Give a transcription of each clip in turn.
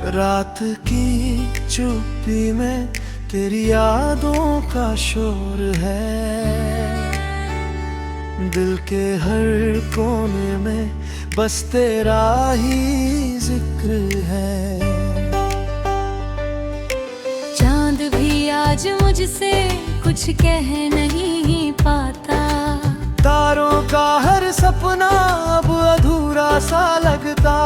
रात की चुप्पी में तेरी यादों का शोर है। दिल के हर कोने में बस तेरा ही जिक्र है। चांद भी आज मुझसे कुछ कह नहीं पाता। तारों का हर सपना अब अधूरा सा लगता।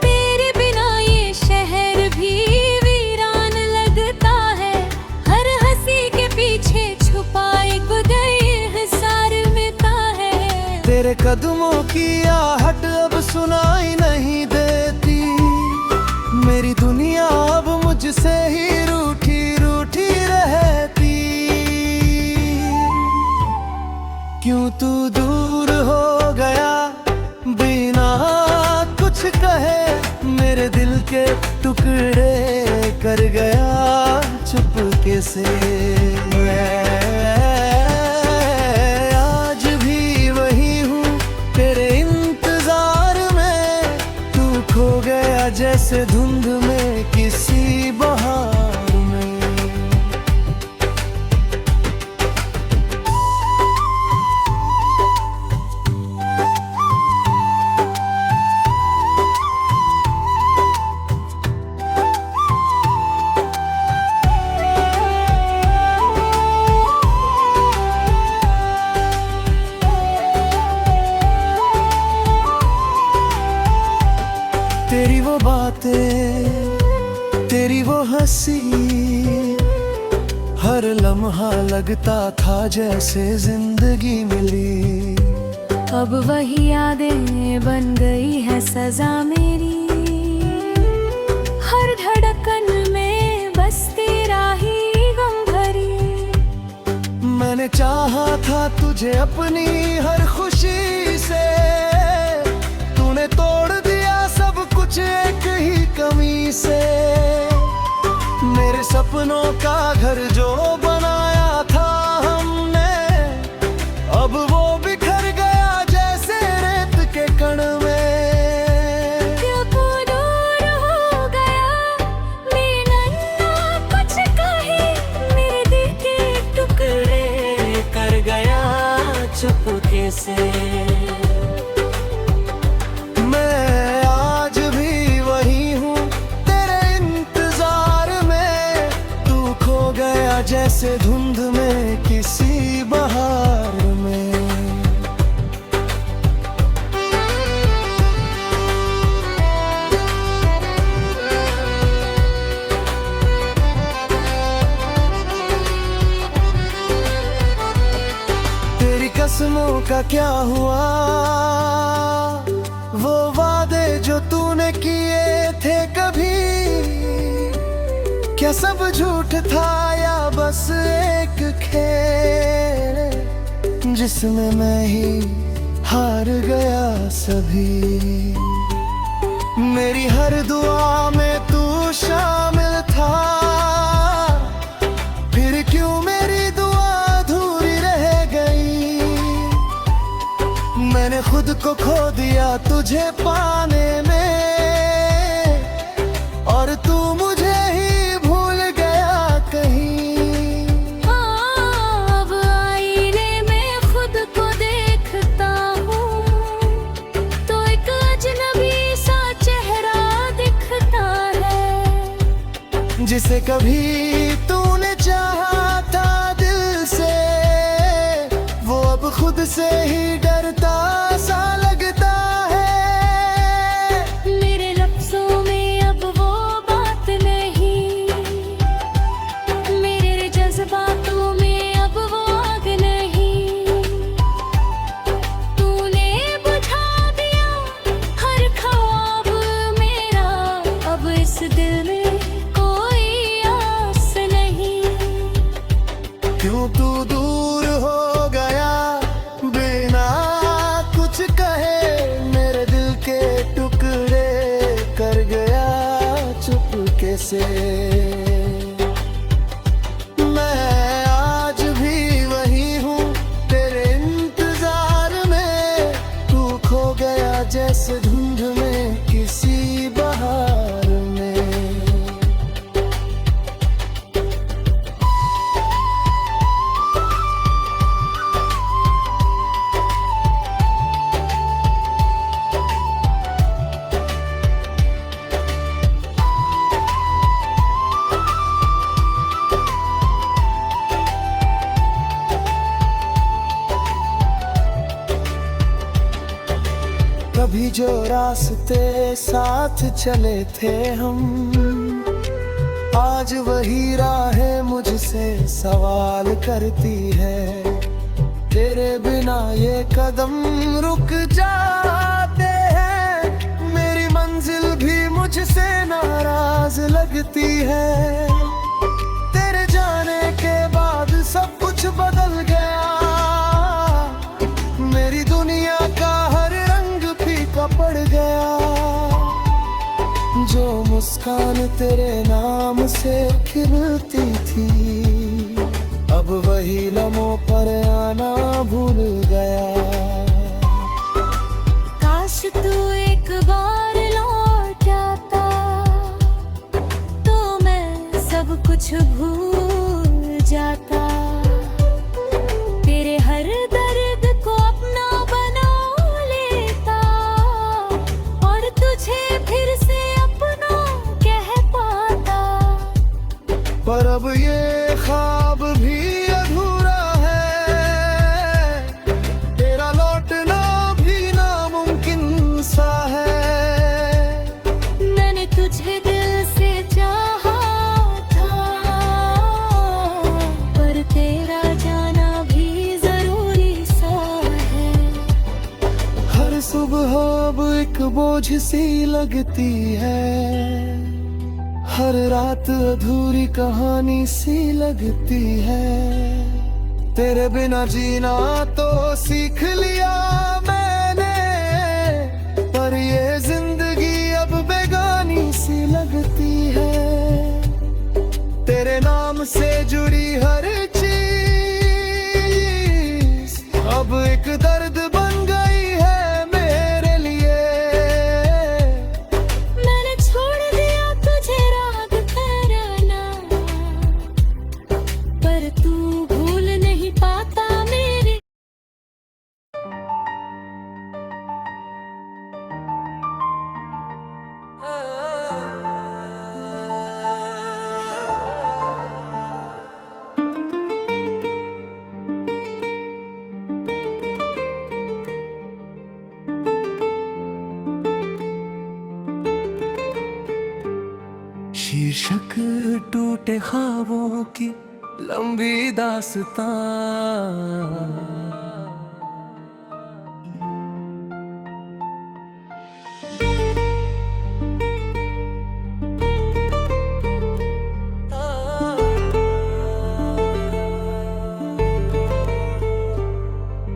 तेरे बिना ये शहर भी वीरान लगता है। हर हंसी के पीछे छुपा एक हिसार मिलता है। तेरे कदमों की आहट अब सुनाई नहीं देती। मेरी दुनिया अब मुझसे ही रूठी रूठी रहती। क्यों तू दूर हो गया बिना कुछ कहे। मेरे दिल के टुकड़े कर गया चुपके से। आज भी वही हूँ तेरे इंतजार में। तू खो गया जैसे धुंध में किसी बहार में। तेरी वो बातें, तेरी वो हंसी, हर लम्हा लगता था जैसे जिंदगी मिली। अब वही यादें बन गई है सजा मेरी। हर धड़कन में बस तेरा ही गम भरी। मैंने चाहा था तुझे अपनी हर खुशी से। तूने तोड़ दिया सब कुछ एक ही कमी से। मेरे सपनों का घर जो बनाया था हमने, अब वो बिखर गया जैसे रेत के कण में। क्यों तू दूर हो गया बिना कुछ कहे। मेरे दिल के टुकड़े कर गया चुपके से। मैं आज भी वही हूँ तेरे इंतजार में। तू खो गया जैसे धुंध में किसी बहार में। तेरी कसमों का क्या हुआ। वो वादे जो तूने किए थे कभी, क्या सब झूठ था या बस एक खेल जिसमें मैं ही हार गया सभी। मेरी हर दुआ में तू शामिल था। फिर क्यों मेरी दुआ अधूरी रह गई। मैंने खुद को खो दिया तुझे पाने में। और तू मुझे ही भूल गया कहीं। हाँ, अब आईने में खुद को देखता हूँ तो एक अजनबी सा चेहरा दिखता है। जिसे कभी तूने चाहा था दिल से, वो अब खुद से ही डरता सा लगता है। मेरे लफ्जों में अब वो बात नहीं। मेरे जज्बातों में अब वो आग नहीं। तूने बुझा दिया हर ख्वाब मेरा। अब इस दिल में कोई आस नहीं। क्यों तू दूर हो गया बिना कुछ कभी जो रास्ते साथ चले थे हम, आज वही राहें मुझसे सवाल करती है। तेरे बिना ये कदम रुक जाते हैं, मेरी मंजिल भी मुझसे नाराज लगती है। तेरे जाने के बाद सब कुछ बदल गया, मेरी दुनिया का हर रंग फीका पड़ गया। जो मुस्कान तेरे नाम से खिलती थी, अब वही लम्हों पर आना भूल गया। काश तू एक बार लौट आता, तो मैं सब कुछ भूल जाता। तेरे हर दर्द को अपना बना लेता, और तुझे फिर से अपना कह पाता। पर अब ये ख्वाब भी अधूरा है, तेरा लौटना भी नामुमकिन सा है। मैंने तुझे दिल से चाहा था, पर तेरा जाना भी जरूरी सा है। हर सुबह अब एक बोझ सी लगती है, हर रात अधूरी कहानी सी लगती है। तेरे बिना जीना तो सीख लिया मैंने, पर ये जिंदगी अब बेगानी सी लगती है। तेरे नाम से जुड़ी हर चीज अब एक दर्द बन गई है मेरे लिए। मैंने छोड़ दिया तुझे राग कराना, पर तू भूल नहीं पाता मेरे। शीर्षक टूटे ख्वाबों की लंबी दास्तां,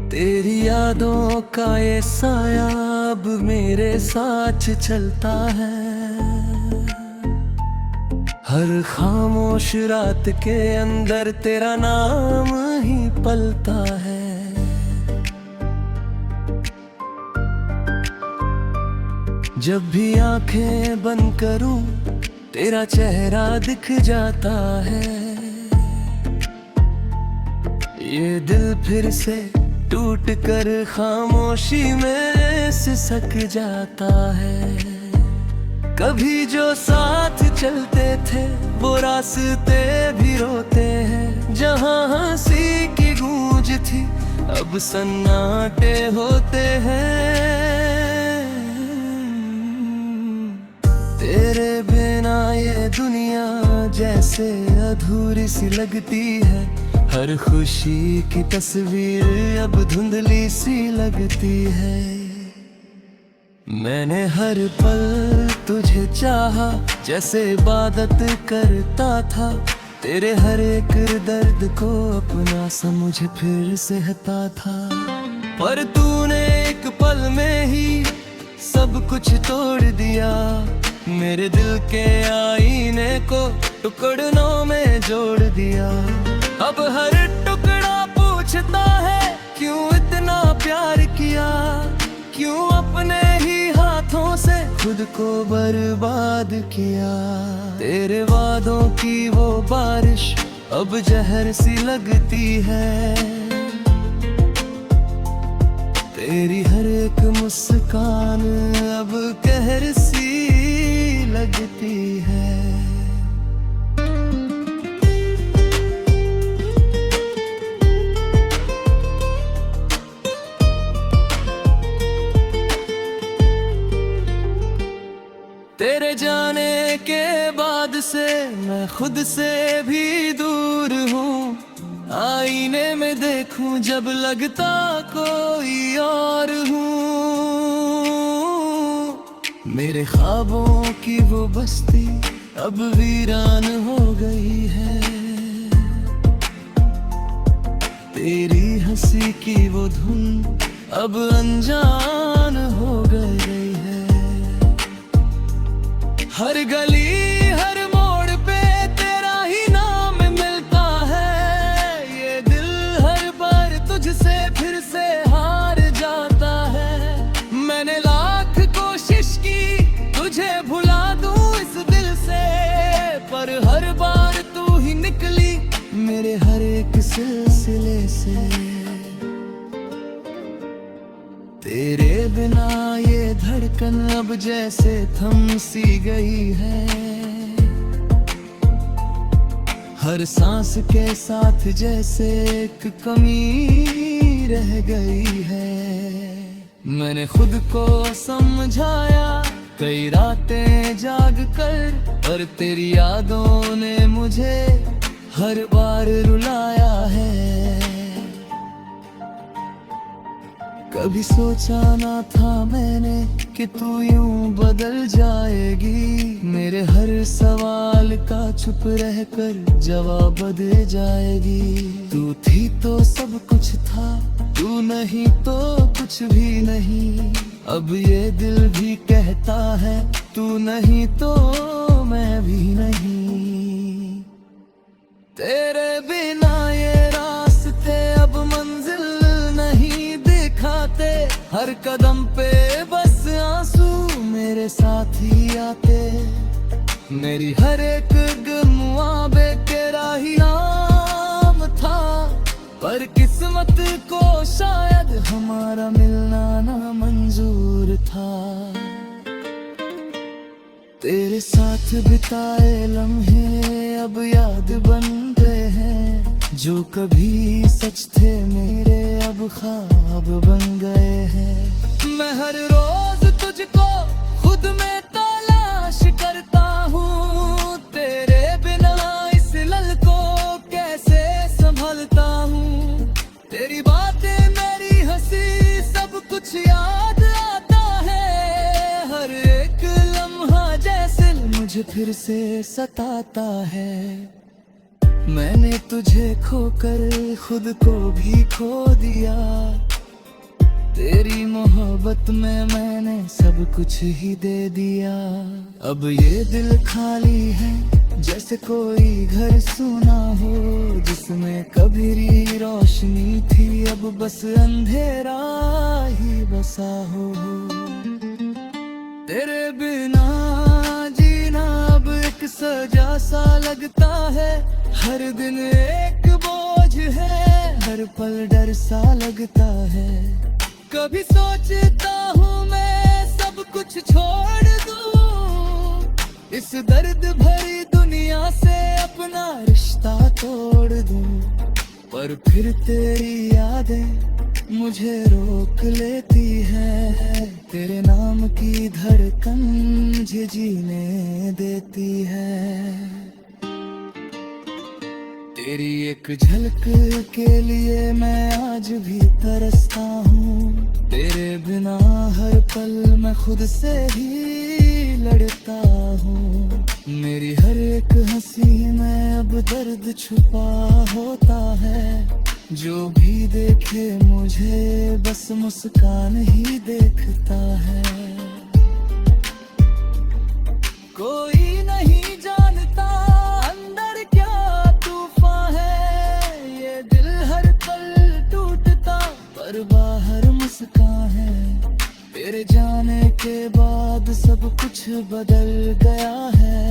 तेरी यादों का ये साया अब मेरे साथ चलता है। हर खामोश रात के अंदर तेरा नाम ही पलता है। जब भी आंखें बंद करूं तेरा चेहरा दिख जाता है। ये दिल फिर से टूट कर खामोशी में सिसक जाता है। कभी जो साथ चलते थे वो रास्ते भी रोते हैं। जहाँ हंसी की गूंज थी अब सन्नाटे होते हैं। तेरे बिना ये दुनिया जैसे अधूरी सी लगती है। हर खुशी की तस्वीर अब धुंधली सी लगती है। मैंने हर पल तुझे चाहा जैसे इबादत करता था। तेरे हर एक दर्द को अपना समझ फिर सहता था। पर तूने एक पल में ही सब कुछ तोड़ दिया। मेरे दिल के आईने को टुकड़ों में जोड़ दिया। अब हर टुकड़ा पूछता है क्यों इतना प्यार किया। क्यों अपने ही हाथों से खुद को बर्बाद किया। तेरे वादों की वो बारिश अब जहर सी लगती है। तेरी हर एक मुस्कान अब कहर सी लगती है। खुद से, मैं खुद से भी दूर हूँ। आईने में देखूं जब लगता कोई और हूँ। मेरे ख्वाबों की वो बस्ती अब वीरान हो गई है। तेरी हंसी की वो धुन अब अनजान हो गई है। हर गली हर मोड़ पे तेरा ही नाम मिलता है। ये दिल हर बार तुझसे फिर से हार जाता है। मैंने लाख कोशिश की तुझे भुला दूं इस दिल से, पर हर बार तू ही निकली मेरे हर एक सिलसिले से। तेरे बिना ये धड़कन अब जैसे थम सी गई है। हर सांस के साथ जैसे एक कमी रह गई है। मैंने खुद को समझाया कई रातें जाग कर, पर तेरी यादों ने मुझे हर बार रुलाया है। कभी सोचा ना था मैंने कि तू यूं बदल जाएगी। मेरे हर सवाल का चुप रहकर जवाब दे जाएगी। तू थी तो सब कुछ था, तू नहीं तो कुछ भी नहीं। अब ये दिल भी कहता है तू नहीं तो मैं भी नहीं। तेरे बिना ये रास्ते अब मंजिल नहीं दिखाते। हर कदम पे बस आंसू मेरे साथ ही आते। मेरी हर एक गमुआबे तेरा ही नाम था, पर किस्मत को शायद हमारा मिलना ना मंजूर था। तेरे साथ बिताए लम्हे अब याद बन गए हैं। जो कभी सच थे मेरे अब ख्वाब बन गए हैं। मैं हर रोज तुझको खुद में तलाश करता हूँ। तेरे बिना इस लल को कैसे संभलता हूँ। तेरी बातें मेरी हंसी सब कुछ याद आता है। हर एक लम्हा जैसे मुझे फिर से सताता है। मैंने तुझे खोकर खुद को भी खो दिया। तेरी मोहब्बत में मैंने सब कुछ ही दे दिया। अब ये दिल खाली है जैसे कोई घर सुना हो, जिसमें कभी रोशनी थी अब बस अंधेरा ही बसा हो। तेरे बिना जीना अब एक सजा सा लगता है। हर दिन एक बोझ है, हर पल डर सा लगता है। कभी सोचता हूँ मैं सब कुछ छोड़ दूँ, इस दर्द भरी दुनिया से अपना रिश्ता तोड़ दूँ। पर फिर तेरी यादें मुझे रोक लेती है। तेरे नाम की धड़कन मुझे जीने देती है। तेरी एक झलक के लिए मैं आज भी तरसता हूँ। तेरे बिना हर पल मैं खुद से ही लड़ता हूँ। मेरी हर एक हंसी में अब दर्द छुपा होता है। जो भी देखे मुझे बस मुस्कान ही देखता है। कोई नहीं जानता अंदर क्या तूफान है। ये दिल हर पल टूटता पर बाहर मुस्कान है। तेरे जाने के बाद सब कुछ बदल गया है।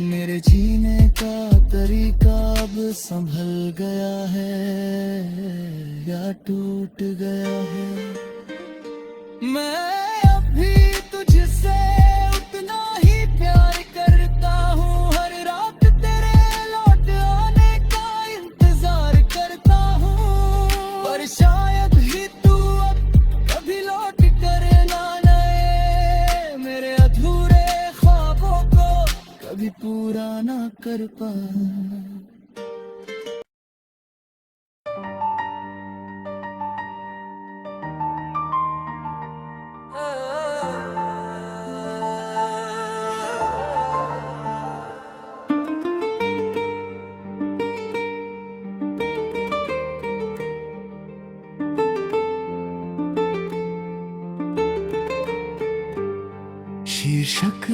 मेरे जीने का तरीका अब संभल गया है या टूट गया है। मैं अब भी तुझसे उतना ही प्यार करता हूँ। हर रात तेरे लौट आने का इंतजार करता हूँ। पर शायद ही तू अब कभी लौट कर ना आए। मेरे अधूरे ख्वाबों को कभी पूरा हर पल। शीर्षक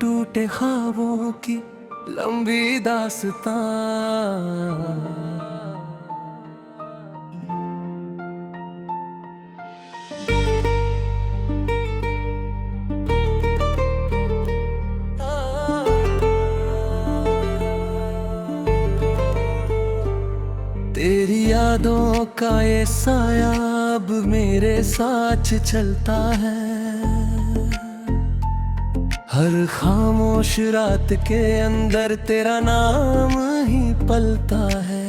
टूटे ख्वाबों की लंबी दास्तां। तेरी यादों का ये साया अब मेरे साथ चलता है। हर खामोश रात के अंदर तेरा नाम ही पलता है।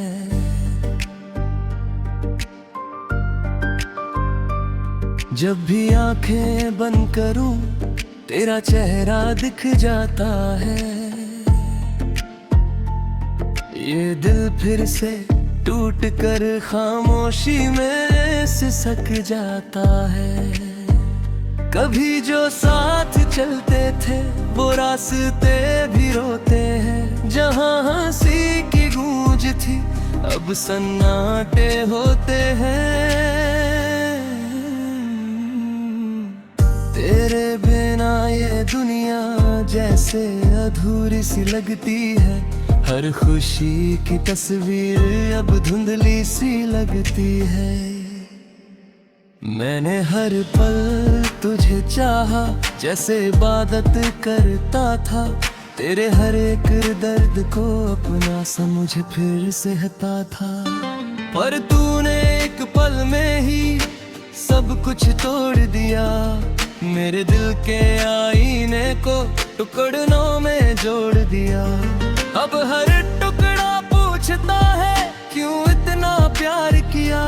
जब भी आंखें बंद करूं तेरा चेहरा दिख जाता है। ये दिल फिर से टूट कर खामोशी में सिसक जाता है। कभी जो साथ चलते थे वो रास्ते भी रोते हैं। जहाँ हंसी की गूंज थी अब सन्नाटे होते हैं। तेरे बिना ये दुनिया जैसे अधूरी सी लगती है। हर खुशी की तस्वीर अब धुंधली सी लगती है। मैंने हर पल तुझे चाहा जैसे इबादत करता था। तेरे हर एक दर्द को अपना समझ फिर सहता था। पर तूने एक पल में ही सब कुछ तोड़ दिया। मेरे दिल के आईने को टुकड़ों में जोड़ दिया। अब हर टुकड़ा पूछता है क्यों इतना प्यार किया।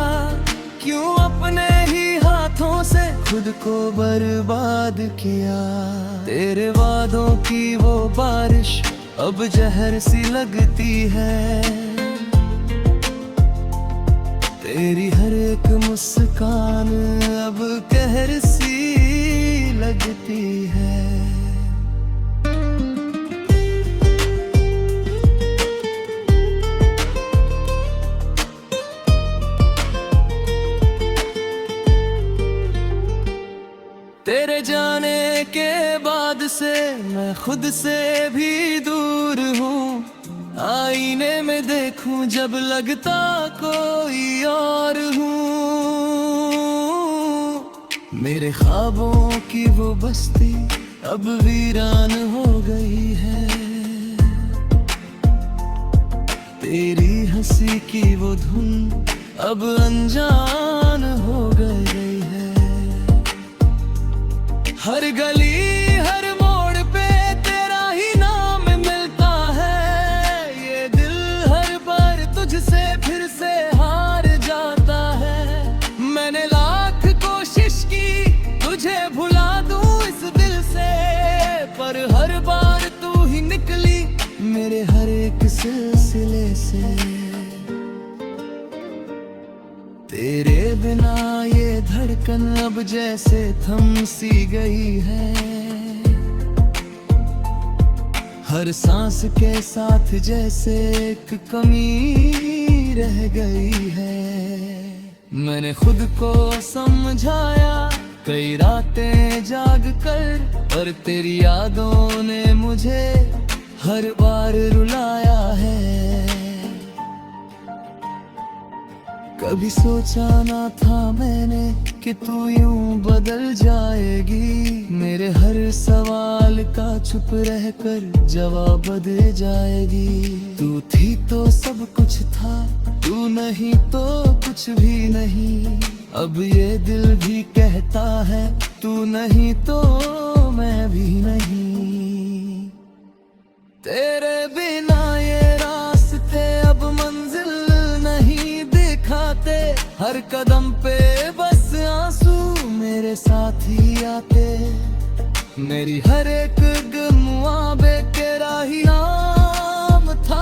क्यों अपने ही हाथों से खुद को बर्बाद किया। तेरे वादों की वो बारिश अब जहर सी लगती है। तेरी हर एक मुस्कान अब कहर सी लगती है। तेरे जाने के बाद से मैं खुद से भी दूर हूँ। आईने में देखूं जब लगता कोई और हूँ। मेरे ख्वाबों की वो बस्ती अब वीरान हो गई है। तेरी हंसी की वो धुन अब अनजान हो गई है। हर गली हर मोड़ पे तेरा ही नाम मिलता है। ये दिल हर बार तुझसे फिर से हार जाता है। मैंने लाख कोशिश की तुझे भुला दूं इस दिल से। पर हर बार तू ही निकली मेरे हर एक सिलसिले से। तेरे बिना ये धड़कन अब जैसे थम सी गई है। हर सांस के साथ जैसे एक कमी रह गई है। मैंने खुद को समझाया कई रातें जाग कर। पर तेरी यादों ने मुझे हर बार रुलाया है। कभी सोचा ना था मैंने कि तू यूं बदल जाएगी। मेरे हर सवाल का चुप रहकर जवाब दे जाएगी। तू थी तो सब कुछ था, तू नहीं तो कुछ भी नहीं। अब ये दिल भी कहता है तू नहीं तो मैं भी नहीं। तेरे बिना ये रास्ते अब मंजिल नहीं दिखाते। हर कदम पे बस आंसू मेरे साथ ही आते। मेरी हर एक गमुआ बेतेरा ही नाम था।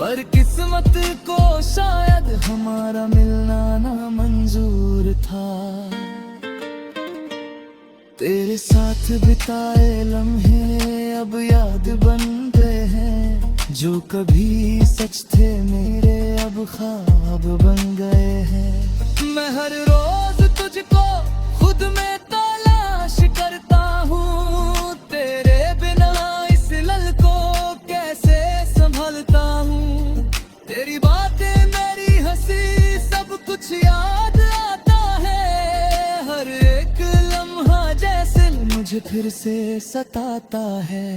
पर किस्मत को शायद हमारा मिलना ना मंजूर था। तेरे साथ बिताए लम्हे अब याद बन गए हैं, जो कभी सच थे मेरे अब ख्वाब बन गए हैं। मैं हर रोज तुझको खुद में तलाश करता हूँ, तेरे बिना इस लल को कैसे संभलता हूँ। तेरी बातें मेरी हंसी सब कुछ याद आता है, हर एक लम्हा जैसे मुझे फिर से सताता है।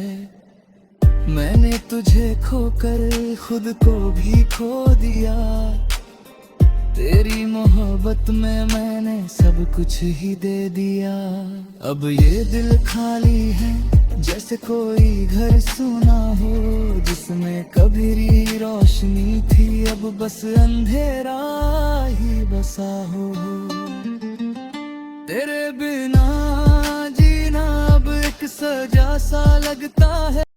मैंने तुझे खोकर खुद को भी खो दिया, तेरी मोहब्बत में मैंने सब कुछ ही दे दिया। अब ये दिल खाली है जैसे कोई घर सुना हो, जिसमें कभी रोशनी थी अब बस अंधेरा ही बसा हो। तेरे बिना जीना अब एक सजा सा लगता है।